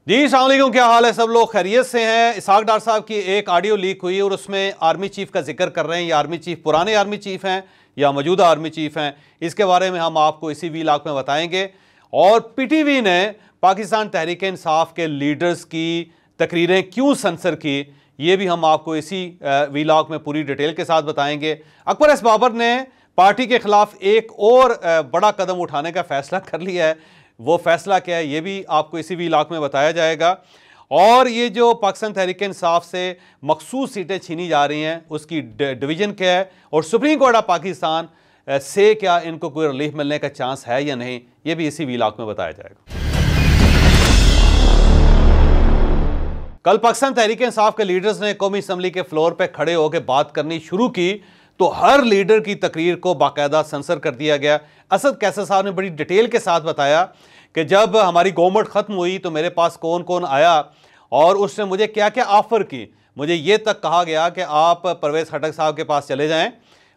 जी अस्सलाम वालेकुम, क्या हाल है? सब लोग खैरियत से हैं। इसाक डार साहब की एक ऑडियो लीक हुई और उसमें आर्मी चीफ का जिक्र कर रहे हैं। ये आर्मी चीफ पुराने आर्मी चीफ हैं या मौजूदा आर्मी चीफ हैं, इसके बारे में हम आपको इसी वीलॉग में बताएंगे। और पीटीवी ने पाकिस्तान तहरीक इंसाफ के लीडर्स की तकरीरें क्यों सेंसर की, ये भी हम आपको इसी वीलॉग में पूरी डिटेल के साथ बताएंगे। अकबर एस बाबर ने पार्टी के खिलाफ एक और बड़ा कदम उठाने का फैसला कर लिया है। वो फैसला क्या है, ये भी आपको इसी व्लॉग में बताया जाएगा। और ये जो पाकिस्तान तहरीक इंसाफ से मखसूस सीटें छीनी जा रही हैं, उसकी डिवीजन क्या है, और सुप्रीम कोर्ट ऑफ पाकिस्तान से क्या इनको कोई रिलीफ मिलने का चांस है या नहीं, ये भी इसी व्लॉग में बताया जाएगा। कल पाकिस्तान तहरीक इंसाफ के लीडर्स ने कौमी असम्बली के फ्लोर पर खड़े होकर बात करनी शुरू की तो हर लीडर की तकरीर को बाकायदा सेंसर कर दिया गया। असद कैसर साहब ने बड़ी डिटेल के साथ बताया कि जब हमारी गवर्नमेंट ख़त्म हुई तो मेरे पास कौन कौन आया और उसने मुझे क्या क्या ऑफ़र की। मुझे ये तक कहा गया कि आप परवेज़ खटक साहब के पास चले जाएं,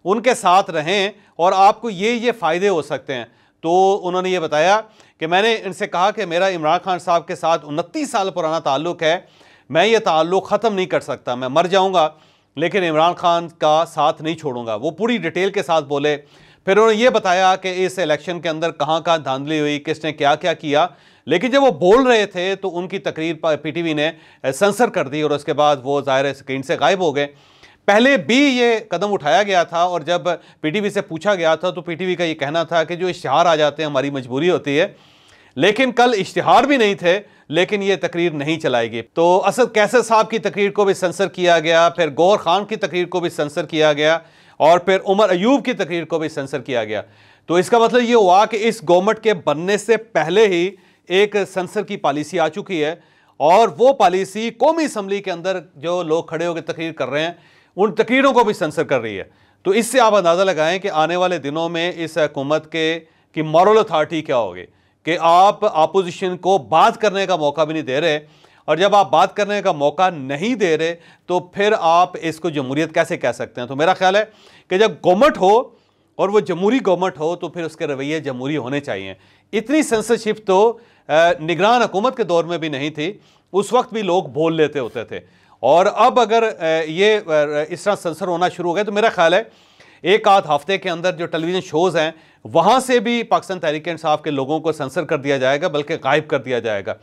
उनके साथ रहें और आपको ये फ़ायदे हो सकते हैं। तो उन्होंने ये बताया कि मैंने इनसे कहा कि मेरा इमरान खान साहब के साथ 29 साल पुराना ताल्लुक़ है, मैं ये ताल्लुक़ ख़त्म नहीं कर सकता, मैं मर जाऊँगा लेकिन इमरान खान का साथ नहीं छोड़ूंगा। वो पूरी डिटेल के साथ बोले। फिर उन्होंने ये बताया कि इस इलेक्शन के अंदर कहाँ कहाँ धांधली हुई, किसने क्या क्या किया। लेकिन जब वो बोल रहे थे तो उनकी तकरीर पीटीवी ने सेंसर कर दी और उसके बाद वो ज़ाहिर स्क्रीन से गायब हो गए। पहले भी ये कदम उठाया गया था और जब पीटीवी से पूछा गया था तो पीटीवी का ये कहना था कि जो इश्तिहार आ जाते हैं हमारी मजबूरी होती है। लेकिन कल इश्तिहार भी नहीं थे, लेकिन ये तकरीर नहीं चलाएगी। तो असद कैसर साहब की तकरीर को भी सेंसर किया गया, फिर गौहर खान की तकरीर को भी सेंसर किया गया और फिर उमर अयूब की तकरीर को भी सेंसर किया गया। तो इसका मतलब ये हुआ कि इस गवर्नमेंट के बनने से पहले ही एक सेंसर की पॉलिसी आ चुकी है और वो पॉलिसी कौमी असम्बली के अंदर जो लोग खड़े होकर तकरीर कर रहे हैं उन तकरीरों को भी सेंसर कर रही है। तो इससे आप अंदाज़ा लगाएं कि आने वाले दिनों में इस हुकूमत की मॉरल अथॉरिटी क्या होगी कि आप अपोजिशन को बात करने का मौका भी नहीं दे रहे, और जब आप बात करने का मौका नहीं दे रहे तो फिर आप इसको जमहूरियत कैसे कह सकते हैं। तो मेरा ख्याल है कि जब गवर्नमेंट हो और वो जमहूरी गवर्नमेंट हो तो फिर उसके रवैये जमहूरी होने चाहिए। इतनी सेंसरशिप तो निगरान हुकूमत के दौर में भी नहीं थी, उस वक्त भी लोग बोल लेते होते थे। और अब अगर ये इस तरह सेंसर होना शुरू हो गया तो मेरा ख्याल है एक आध हफ्ते के अंदर जो टेलीविज़न शोज़ हैं वहाँ से भी पाकिस्तान तहरीक इंसाफ के लोगों को सेंसर कर दिया जाएगा, बल्कि गायब कर दिया जाएगा,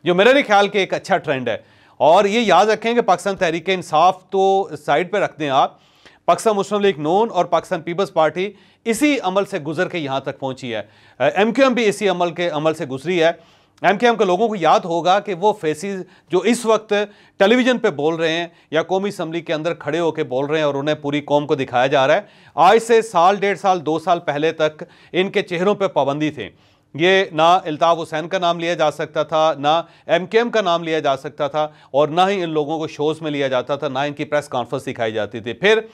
जो मेरे नहीं ख्याल के एक अच्छा ट्रेंड है। और ये याद रखें कि पाकिस्तान तहरीक इंसाफ तो साइड पे रख दें आप, पाकिस्तान मुस्लिम लीग नून और पाकिस्तान पीपल्स पार्टी इसी अमल से गुजर के यहाँ तक पहुँची है। MQM भी इसी अमल से गुजरी है। MQM के लोगों को याद होगा कि वो फेसेस जो इस वक्त टेलीविज़न पे बोल रहे हैं या कौमी असम्बली के अंदर खड़े होकर बोल रहे हैं और उन्हें पूरी कौम को दिखाया जा रहा है, आज से साल, 1.5 साल, 2 साल पहले तक इनके चेहरों पे पाबंदी थी। ये ना इल्ताफ़ हुसैन का नाम लिया जा सकता था, ना MQM का नाम लिया जा सकता था, और ना ही इन लोगों को शोज़ में लिया जाता था, ना इनकी प्रेस कॉन्फ्रेंस दिखाई जाती थी। फिर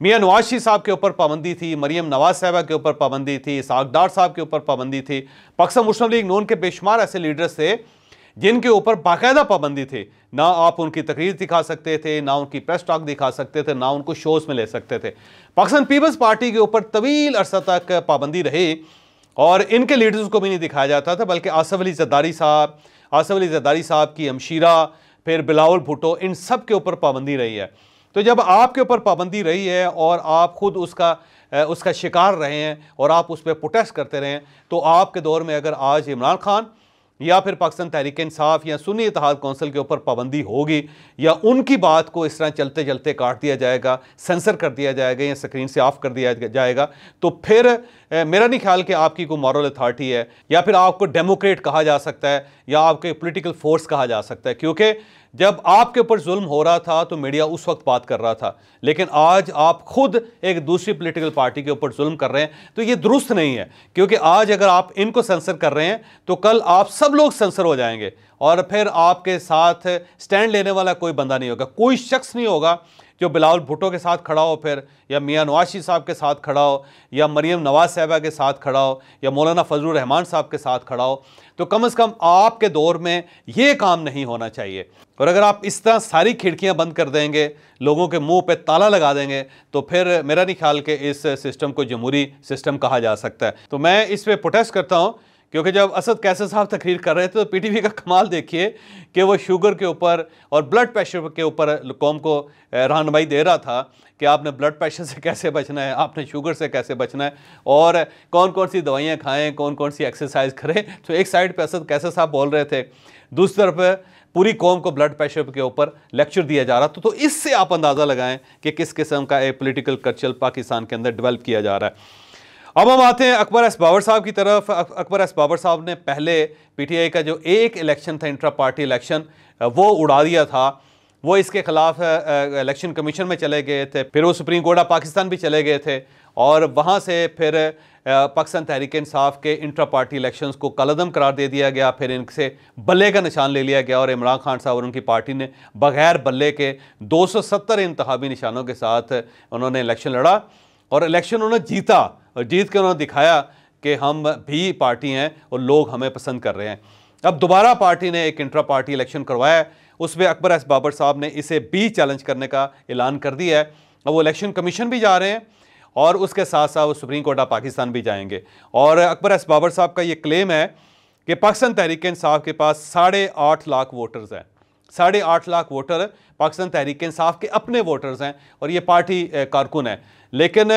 मियाँ नवाज शरीफ साहब के ऊपर पाबंदी थी, मरियम नवाज साहबा के ऊपर पाबंदी थी, इसाक डार साहब के ऊपर पाबंदी थी। पाकिस्तान मुस्लिम लीग नून के बेशुमार ऐसे लीडर्स थे जिनके ऊपर बाकायदा पाबंदी थी। ना आप उनकी तकरीर दिखा सकते थे, ना उनकी प्रेस टॉक दिखा सकते थे, ना उनको शोज़ में ले सकते थे। पाकिस्तान पीपल्स पार्टी के ऊपर तवील अरसा तक पाबंदी रही और इनके लीडर्स को भी नहीं दिखाया जाता था, बल्कि आसफ अली ज़रदारी साहब की हमशीरा, फिर बिलावल भुट्टो, इन सब के ऊपर पाबंदी रही है। तो जब आपके ऊपर पाबंदी रही है और आप खुद उसका शिकार रहे हैं और आप उस पर प्रोटेस्ट करते रहे हैं, तो आपके दौर में अगर आज इमरान खान या फिर पाकिस्तान तहरीक इंसाफ या सुन्नी इत्तेहाद कौंसिल के ऊपर पाबंदी होगी या उनकी बात को इस तरह चलते चलते काट दिया जाएगा, सेंसर कर दिया जाएगा या स्क्रीन से ऑफ कर दिया जाएगा, तो फिर मेरा नहीं ख्याल कि आपकी कोई मॉरल अथॉरिटी है या फिर आपको डेमोक्रेट कहा जा सकता है या आपके पॉलिटिकल फोर्स कहा जा सकता है। क्योंकि जब आपके ऊपर जुल्म हो रहा था तो मीडिया उस वक्त बात कर रहा था, लेकिन आज आप खुद एक दूसरी पॉलिटिकल पार्टी के ऊपर जुल्म कर रहे हैं, तो ये दुरुस्त नहीं है। क्योंकि आज अगर आप इनको सेंसर कर रहे हैं तो कल आप सब लोग सेंसर हो जाएंगे और फिर आपके साथ स्टैंड लेने वाला कोई बंदा नहीं होगा, कोई शख्स नहीं होगा जो बिलावल भुट्टो के साथ खड़ा हो, फिर या मियाँ नवाज शरीफ साहब के साथ खड़ा हो, या मरियम नवाज साहबा के साथ खड़ा हो, या मौलाना फजलुर रहमान साहब के साथ खड़ा हो। तो कम से कम आपके दौर में ये काम नहीं होना चाहिए। और अगर आप इस तरह सारी खिड़कियां बंद कर देंगे, लोगों के मुंह पे ताला लगा देंगे, तो फिर मेरा नहीं ख्याल कि इस सिस्टम को जमहूरी सिस्टम कहा जा सकता है। तो मैं इस पर प्रोटेस्ट करता हूँ क्योंकि जब असद कैसर साहब तकरीर कर रहे थे तो पीटीवी का कमाल देखिए कि वो शुगर के ऊपर और ब्लड प्रेशर के ऊपर कौम को रहनुमाई दे रहा था कि आपने ब्लड प्रेशर से कैसे बचना है, आपने शुगर से कैसे बचना है और कौन कौन सी दवाइयाँ खाएं, कौन कौन सी एक्सरसाइज करें। तो एक साइड पे असद कैसर साहब बोल रहे थे, दूसरी तरफ पूरी कौम को ब्लड प्रेशर के ऊपर लेक्चर दिया जा रहा था। तो इससे आप अंदाज़ा लगाएं कि किस किस्म का एक पॉलिटिकल कल्चर पाकिस्तान के अंदर डेवलप किया जा रहा है। अब हम आते हैं अकबर एस बाबर साहब की तरफ। अकबर एस बाबर साहब ने पहले पीटीआई का जो एक इलेक्शन था, इंट्रा पार्टी इलेक्शन, वो उड़ा दिया था। वो इसके खिलाफ इलेक्शन कमीशन में चले गए थे, फिर वो सुप्रीम कोर्ट ऑफ पाकिस्तान भी चले गए थे और वहाँ से फिर पाकिस्तान तहरीक इंसाफ के इंट्रा पार्टी इलेक्शंस को कलअदम करार दे दिया गया। फिर इनसे बल्ले का निशान ले लिया गया और इमरान खान साहब और उनकी पार्टी ने बगैर बल्ले के 270 इंतखाबी निशानों के साथ उन्होंने इलेक्शन लड़ा और इलेक्शन उन्होंने जीता और जीत के उन्होंने दिखाया कि हम भी पार्टी हैं और लोग हमें पसंद कर रहे हैं। अब दोबारा पार्टी ने एक इंट्रा पार्टी इलेक्शन करवाया, उसमें अकबर एस बाबर साहब ने इसे भी चैलेंज करने का ऐलान कर दिया है। अब वो इलेक्शन कमीशन भी जा रहे हैं और उसके साथ साथ वो सुप्रीम कोर्ट ऑफ पाकिस्तान भी जाएंगे। और अकबर एस बाबर साहब का ये क्लेम है कि पाकिस्तान तहरीक इंसाफ के पास 8.5 लाख वोटर्स हैं। 8.5 लाख वोटर पाकिस्तान तहरीक इंसाफ के अपने वोटर्स हैं और ये पार्टी कारकुन है। लेकिन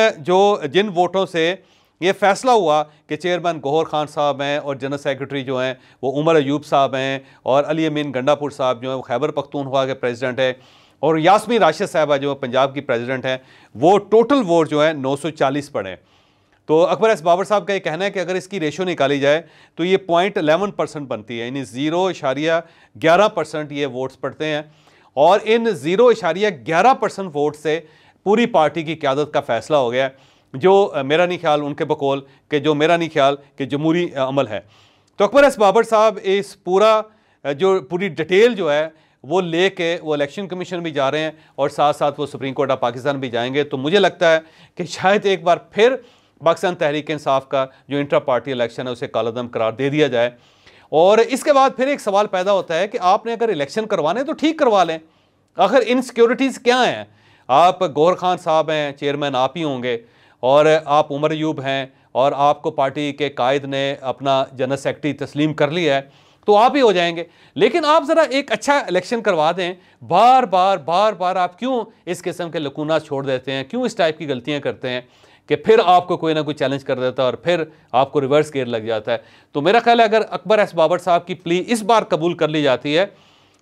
जिन वोटों से ये फैसला हुआ कि चेयरमैन गौहर खान साहब हैं और जनरल सेक्रेटरी जो हैं वो उमर अयूब साहब हैं और अली अमीन गंडापुर साहब जो हैं वो खैबर पख्तूनख्वा के प्रेसिडेंट है और यास्मीन राशिद साहबा जो पंजाब की प्रेसिडेंट हैं, वो टोटल वोट जो है 940 पड़े। तो अकबर एस बाबर साहब का ये कहना है कि अगर इसकी रेशो निकाली जाए तो ये 0.11% बनती है, यानी 0.11% ये वोट्स पड़ते हैं और इन 0.11% वोट से पूरी पार्टी की क़यादत का फैसला हो गया, जो मेरा नहीं ख्याल उनके बकौल कि जो मेरा नहीं ख्याल कि जमहूरी अमल है। तो अकबर एस बाबर साहब इस पूरी डिटेल जो है वो लेके वो इलेक्शन कमीशन भी जा रहे हैं और साथ साथ वो सुप्रीम कोर्ट ऑफ पाकिस्तान भी जाएंगे। तो मुझे लगता है कि शायद एक बार फिर पाकिस्तान तहरीक इंसाफ का जो इंट्रा पार्टी इलेक्शन है उसे कालादम करार दे दिया जाए। और इसके बाद फिर एक सवाल पैदा होता है कि आपने अगर इलेक्शन करवाने तो ठीक करवा लें, आखिर इनसिक्योरिटीज़ क्या हैं? आप गौहर खान साहब हैं, चेयरमैन आप ही होंगे और आप उमर अयूब हैं और आपको पार्टी के कायद ने अपना जनरल सेक्रेटरी तस्लीम कर लिया है तो आप ही हो जाएंगे। लेकिन आप ज़रा एक अच्छा इलेक्शन करवा दें। बार बार आप क्यों इस किस्म के लकूना छोड़ देते हैं, क्यों इस टाइप की गलतियां करते हैं कि फिर आपको कोई ना कोई चैलेंज कर देता है और फिर आपको रिवर्स गेयर लग जाता है। तो मेरा ख्याल है अगर अकबर एस बाबर साहब की प्ली इस बार कबूल कर ली जाती है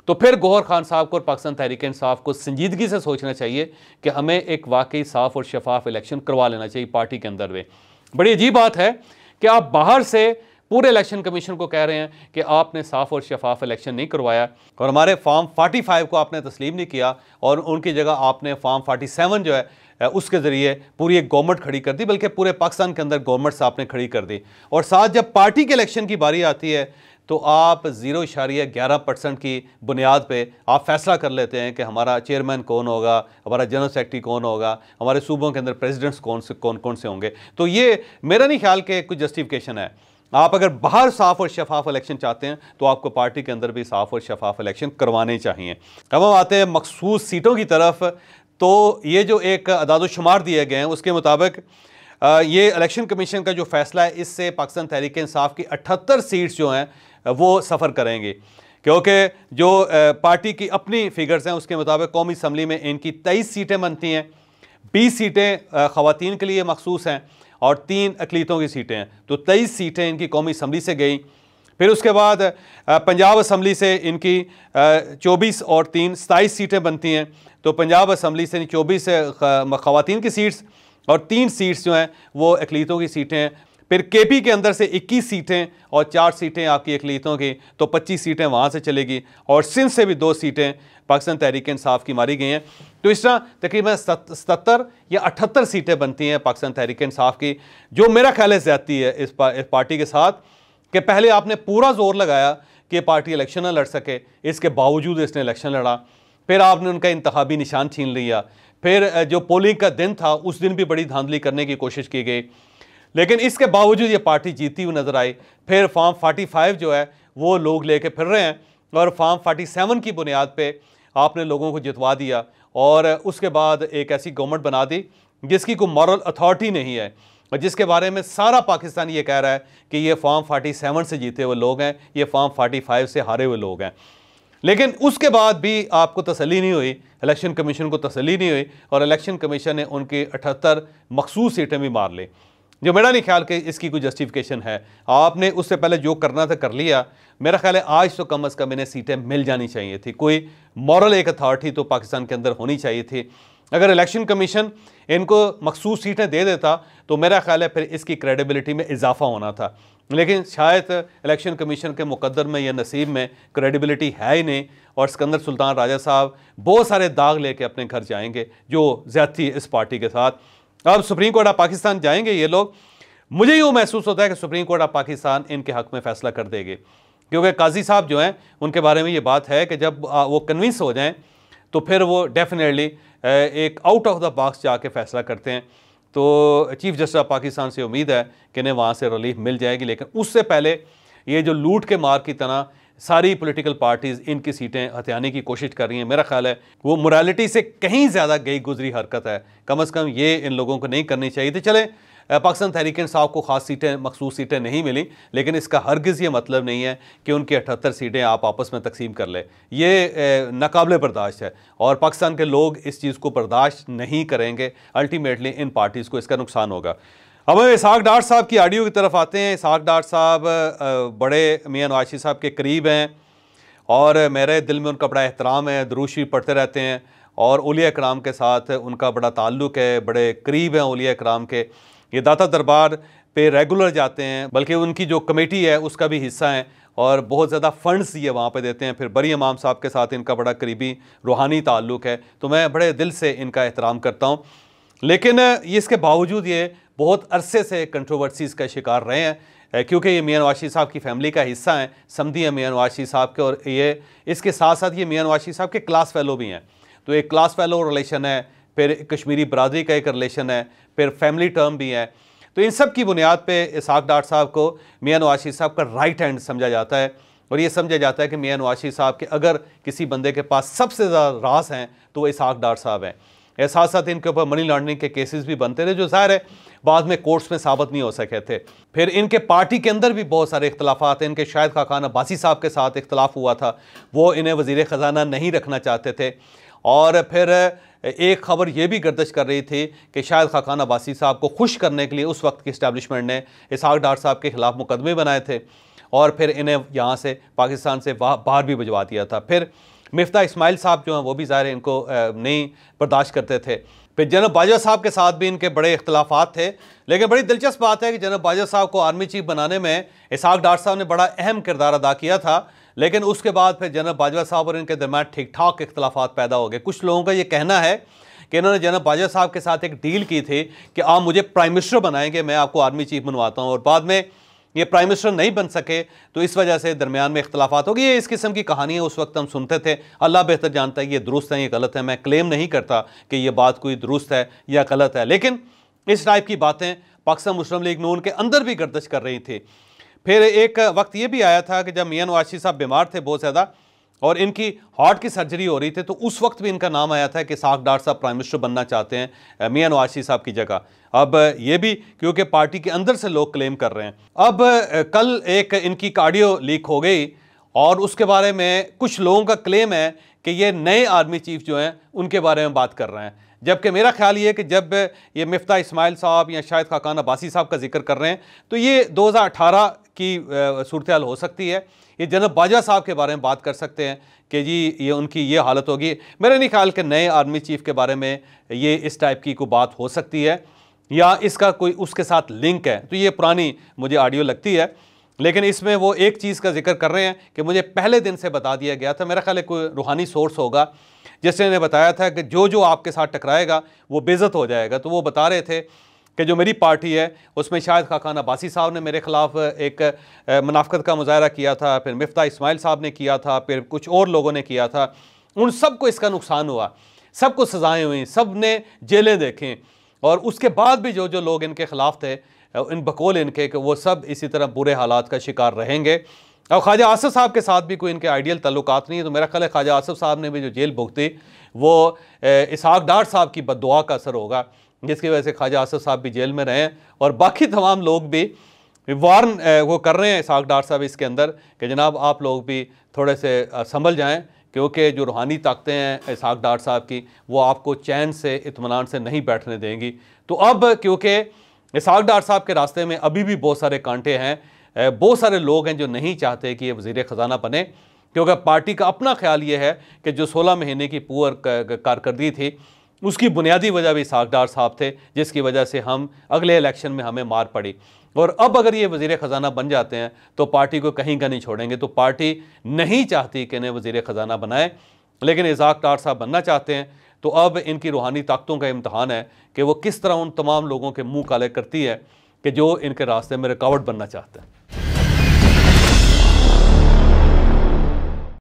तो फिर गौहर खान साहब को और पाकिस्तान तहरीक इंसाफ को संजीदगी से सोचना चाहिए कि हमें एक वाकई साफ़ और शफाफ इलेक्शन करवा लेना चाहिए पार्टी के अंदर। में बड़ी अजीब बात है कि आप बाहर से पूरे इलेक्शन कमीशन को कह रहे हैं कि आपने साफ़ और शफाफ इलेक्शन नहीं करवाया और हमारे फॉर्म 45 को आपने तस्लीम नहीं किया और उनकी जगह आपने फॉर्म 47 जो है उसके ज़रिए पूरी एक गवर्नमेंट खड़ी कर दी, बल्कि पूरे पाकिस्तान के अंदर गवर्नमेंट्स आपने खड़ी कर दी। और साथ जब पार्टी के इलेक्शन की बारी आती है तो आप 0.11% की बुनियाद पे आप फैसला कर लेते हैं कि हमारा चेयरमैन कौन होगा, हमारा जनरल सेक्रेटरी कौन होगा, हमारे सूबों के अंदर प्रेसिडेंट्स कौन से होंगे। तो ये मेरा नहीं ख्याल कि कुछ जस्टिफिकेशन है। आप अगर बाहर साफ़ और शफाफ इलेक्शन चाहते हैं तो आपको पार्टी के अंदर भी साफ़ और शफाफ इलेक्शन करवाने चाहिए। अब हम आते हैं मखसूस सीटों की तरफ। तो ये जो एक अदाद-ओ-शुमार दिए गए हैं उसके मुताबिक ये इलेक्शन कमीशन का जो फैसला है इससे पाकिस्तान तहरीक इंसाफ की 78 सीट्स जो हैं वो सफ़र करेंगी, क्योंकि जो पार्टी की अपनी फिगर्स हैं उसके मुताबिक कौमी असम्बली में इनकी 23 सीटें बनती हैं, 20 सीटें ख़वातीन के लिए मखसूस हैं और 3 अक़लीतों की सीटें हैं। तो 23 सीटें इनकी कौमी असम्बली से गई। फिर उसके बाद पंजाब असम्बली से इनकी 24 और 3 27 सीटें बनती हैं। तो पंजाब असम्बली से 24 ख़वातीन की सीट्स और 3 सीट्स जो हैं वो अक़लीतों की सीटें हैं। फिर केपी के अंदर से 21 सीटें और 4 सीटें आपकी अक़लीतों की, तो 25 सीटें वहाँ से चलेगी और सिंध से भी 2 सीटें पाकिस्तान तहरीक इंसाफ की मारी गई हैं। तो इस तरह तकरीबन 77 या 78 सीटें बनती हैं पाकिस्तान तहरीक इंसाफ की, जो मेरा ख्याल है ज़्यादती है इस पार्टी के साथ कि पहले आपने पूरा जोर लगाया कि पार्टी इलेक्शन न लड़ सके, इसके बावजूद इसने इलेक्शन लड़ा। फिर आपने उनका इंतखाबी निशान छीन लिया। फिर जो पोलिंग का दिन था उस दिन भी बड़ी धांधली करने की कोशिश की गई, लेकिन इसके बावजूद ये पार्टी जीती हुई नज़र आई। फिर फॉर्म 45 जो है वो लोग लेके फिर रहे हैं और फॉर्म 47 की बुनियाद पे आपने लोगों को जितवा दिया और उसके बाद एक ऐसी गवर्नमेंट बना दी जिसकी कोई मॉरल अथॉरिटी नहीं है। और जिसके बारे में सारा पाकिस्तान ये कह रहा है कि ये फॉर्म 47 से जीते हुए लोग हैं, ये फॉर्म 45 से हारे हुए लोग हैं। लेकिन उसके बाद भी आपको तसल्ली नहीं हुई, इलेक्शन कमीशन को तसल्ली नहीं हुई और इलेक्शन कमीशन ने उनकी 78 मखसूस सीटें भी मार ली, जो मेरा नहीं ख्याल कि इसकी कोई जस्टिफिकेशन है। आपने उससे पहले जो करना था कर लिया। मेरा ख्याल है आज तो कम अज़ कम इन्हें सीटें मिल जानी चाहिए थी, कोई मॉरल एक अथॉरिटी तो पाकिस्तान के अंदर होनी चाहिए थी। अगर इलेक्शन कमीशन इनको मखसूस सीटें दे देता तो मेरा ख्याल है फिर इसकी क्रेडिबिलिटी में इजाफा होना था, लेकिन शायद इलेक्शन कमीशन के मुकद्दर में या नसीब में क्रेडिबिलिटी है ही नहीं और सिकंदर सुल्तान राजा साहब बहुत सारे दाग लेके अपने घर जाएंगे जो ज़्यादती इस पार्टी के साथ। अब सुप्रीम कोर्ट ऑफ पाकिस्तान जाएंगे ये लोग, मुझे यूँ महसूस होता है कि सुप्रीम कोर्ट ऑफ पाकिस्तान इनके हक़ में फ़ैसला कर देगी, क्योंकि काजी साहब जो हैं उनके बारे में ये बात है कि जब वो कन्विंस हो जाएँ तो फिर वो डेफिनेटली एक आउट ऑफ द बॉक्स जाके फ़ैसला करते हैं। तो चीफ जस्टिस ऑफ पाकिस्तान से उम्मीद है कि इन्हें वहाँ से रिलीफ मिल जाएगी, लेकिन उससे पहले ये जो लूट के मार की तरह सारी पॉलिटिकल पार्टीज़ इनकी सीटें हथियाने की कोशिश कर रही हैं, मेरा ख्याल है वो मोरालिटी से कहीं ज़्यादा गई गुजरी हरकत है। कम अज़ कम ये इन लोगों को नहीं करनी चाहिए थी। चले पाकिस्तान तहरीक इंसाफ को ख़ास सीटें मखसूस सीटें नहीं मिली, लेकिन इसका हरगिज़ ये मतलब नहीं है कि उनकी 78 सीटें आप आपस में तकसीम कर ले। ये नाकाबिले बर्दाश्त है और पाकिस्तान के लोग इस चीज़ को बर्दाश्त नहीं करेंगे। अल्टीमेटली इन पार्टीज़ को इसका नुकसान होगा। अब हम इसहाक डार साहब की ऑडियो की तरफ आते हैं। इसहाक डार साहब बड़े मियां नवाज शरीफ साहब के करीब हैं और मेरे दिल में उनका बड़ा एहतराम है, दुरूद शरीफ पढ़ते रहते हैं और औलिया इकराम के साथ उनका बड़ा ताल्लुक़ है, बड़े करीब हैं औलिया इकराम के। ये दाता दरबार पे रेगुलर जाते हैं, बल्कि उनकी जो कमेटी है उसका भी हिस्सा हैं और बहुत ज़्यादा फंड्स ये वहाँ पे देते हैं। फिर बरी इमाम साहब के साथ इनका बड़ा करीबी रूहानी ताल्लुक़ है, तो मैं बड़े दिल से इनका एहतराम करता हूँ। लेकिन इसके बावजूद ये बहुत अरसे से कंट्रोवर्सीज़ का शिकार रहे हैं, क्योंकि ये मियां नवाज शरीफ साहब की फैमिली का हिस्सा हैं, समधी हैं मियां नवाज शरीफ साहब के, और ये इसके साथ साथ ये मियां नवाज शरीफ साहब के क्लास फेलो भी हैं। तो एक क्लास फेलो रिलेशन है, फिर कश्मीरी बरादरी का एक रिलेशन है, फिर फैमिली टर्म भी है। तो इन सब की बुनियाद पे इसहाक डार साहब को मियां नवाज शरीफ साहब का राइट हैंड समझा जाता है और ये समझा जाता है कि मियां नवाज शरीफ साहब के अगर किसी बंदे के पास सबसे ज़्यादा राज हैं तो वो इसहाक डार साहब हैं। साथ साथ इनके ऊपर मनी लॉन्ड्रिंग के केसेस भी बनते रहे, जो ज़ाहिर है बाद में कोर्ट्स में साबित नहीं हो सके थे। फिर इनके पार्टी के अंदर भी बहुत सारे इख्तलाफात हैं। इनके शाहिद खाकान अब्बासी साहब के साथ इख्तलाफ हुआ था, वो इन्हें वज़ीर ख़जाना नहीं रखना चाहते थे। और फिर एक ख़बर ये भी गर्दिश कर रही थी कि शाहिद खाकान अब्बासी साहब को खुश करने के लिए उस वक्त की इस्टेब्लिशमेंट ने इसहाक डार साहब के ख़िलाफ़ मुकदमे बनाए थे और फिर इन्हें यहाँ से पाकिस्तान से बाहर भी भिजवा दिया था। फिर मिफ्ता इस्माइल साहब जो हैं वो भी ज़ाहिर इनको नहीं बर्दाश्त करते थे। फिर जनरल बाजवा साहब के साथ भी इनके बड़े इख्तलाफात थे, लेकिन बड़ी दिलचस्प बात है कि जनरल बाजवा साहब को आर्मी चीफ बनाने में इसहाक डार साहब ने बड़ा अहम किरदार अदा किया था, लेकिन उसके बाद फिर जनरल बाजवा साहब और इनके दरमियान ठीक ठाक इख्तलाफात पैदा हो गए। कुछ लोगों का ये कहना है कि इन्होंने जनरल बाजवा साहब के साथ एक डील की थी कि आप मुझे प्राइम मिनिस्टर बनाएंगे, मैं आपको आर्मी चीफ बनवाता हूँ, और बाद में ये प्राइम मिनिस्टर नहीं बन सके तो इस वजह से दरमियान में इख्तलाफात हो गई। ये इस किस्म की कहानी है, उस वक्त हम सुनते थे। अल्लाह बेहतर जानता है ये दुरुस्त है ये गलत है, मैं क्लेम नहीं करता कि ये बात कोई दुरुस्त है या गलत है, लेकिन इस टाइप की बातें पाकिस्तान मुस्लिम लीग नून के अंदर भी गर्दिश कर रही थी। फिर एक वक्त ये भी आया था कि जब मियां नवाज शरीफ साहब बीमार थे बहुत ज़्यादा और इनकी हार्ट की सर्जरी हो रही थी, तो उस वक्त भी इनका नाम आया था कि इसहाक डार साहब प्राइम मिनिस्टर बनना चाहते हैं मियां नवाज शरीफ साहब की जगह। अब ये भी क्योंकि पार्टी के अंदर से लोग क्लेम कर रहे हैं। अब कल एक इनकी ऑडियो लीक हो गई और उसके बारे में कुछ लोगों का क्लेम है कि ये नए आर्मी चीफ जो हैं उनके बारे में बात कर रहे हैं, जबकि मेरा ख्याल ये है कि जब ये मिफ्ता इस्माइल साहब या शाहिद खाकान अब्बासी साहब का जिक्र कर रहे हैं तो ये 2018 की सूरत हाल हो सकती है। ये जनरल बाजवा साहब के बारे में बात कर सकते हैं कि जी ये उनकी ये हालत होगी। मेरा नहीं ख्याल कि नए आर्मी चीफ के बारे में ये इस टाइप की कोई बात हो सकती है या इसका कोई उसके साथ लिंक है, तो ये पुरानी मुझे ऑडियो लगती है। लेकिन इसमें वो एक चीज़ का जिक्र कर रहे हैं कि मुझे पहले दिन से बता दिया गया था, मेरा ख्याल है कोई रूहानी सोर्स होगा जिसने ने बताया था कि जो जो आपके साथ टकराएगा वो बेइज्जत हो जाएगा। तो वो बता रहे थे कि जो मेरी पार्टी है उसमें शाहिद खाकान अब्बासी साहब ने मेरे ख़िलाफ़ एक मुनाफ़कत का मुज़ाहरा किया था, फिर मिफ्ता इस्माइल साहब ने किया था, फिर कुछ और लोगों ने किया था, उन सबको इसका नुकसान हुआ, सबको सज़ाएँ हुई, सब ने जेलें देखें, और उसके बाद भी जो जो लोग इनके ख़िलाफ़ थे इन बकौल इनके कि वो सब इसी तरह बुरे हालात का शिकार रहेंगे। और ख्वाजा आसिफ साहब के साथ भी कोई इनके आइडियल ताल्लुकात नहीं है, तो मेरा ख्याल है ख्वाजा आसिफ साहब ने भी जो जेल भुगती वो इसहाक डार साहब की बद्दुआ का असर होगा जिसकी वजह से ख्वाजा आसिफ साहब भी जेल में रहे हैं और बाकी तमाम लोग भी वार्न वो कर रहे हैं इसहाक डार साहब इसके अंदर कि जनाब आप लोग भी थोड़े से संभल जाएं, क्योंकि जो रूहानी ताकतें हैं इसहाक डार साहब की वो आपको चैन से इत्मीनान से नहीं बैठने देंगी। तो अब क्योंकि इसहाक डार साहब के रास्ते में अभी भी बहुत सारे कांटे हैं, बहुत सारे लोग हैं जो नहीं चाहते कि ये वज़ीर ख़जाना बने, क्योंकि पार्टी का अपना ख्याल ये है कि जो 16 महीने की पुअर कारकर्दगी थी उसकी बुनियादी वजह भी इसहाक डार साहब थे, जिसकी वजह से हम अगले इलेक्शन में हमें मार पड़ी। और अब अगर ये वज़ीर ख़जाना बन जाते हैं तो पार्टी को कहीं का नहीं छोड़ेंगे। तो पार्टी नहीं चाहती कि इन्हें वज़ीर ख़जाना बनाए, लेकिन इसहाक डार साहब बनना चाहते हैं। तो अब इनकी रूहानी ताकतों का इम्तहान है कि वो किस तरह उन तमाम लोगों के मुंह काले करती है कि जो इनके रास्ते में रुकावट बनना चाहते हैं।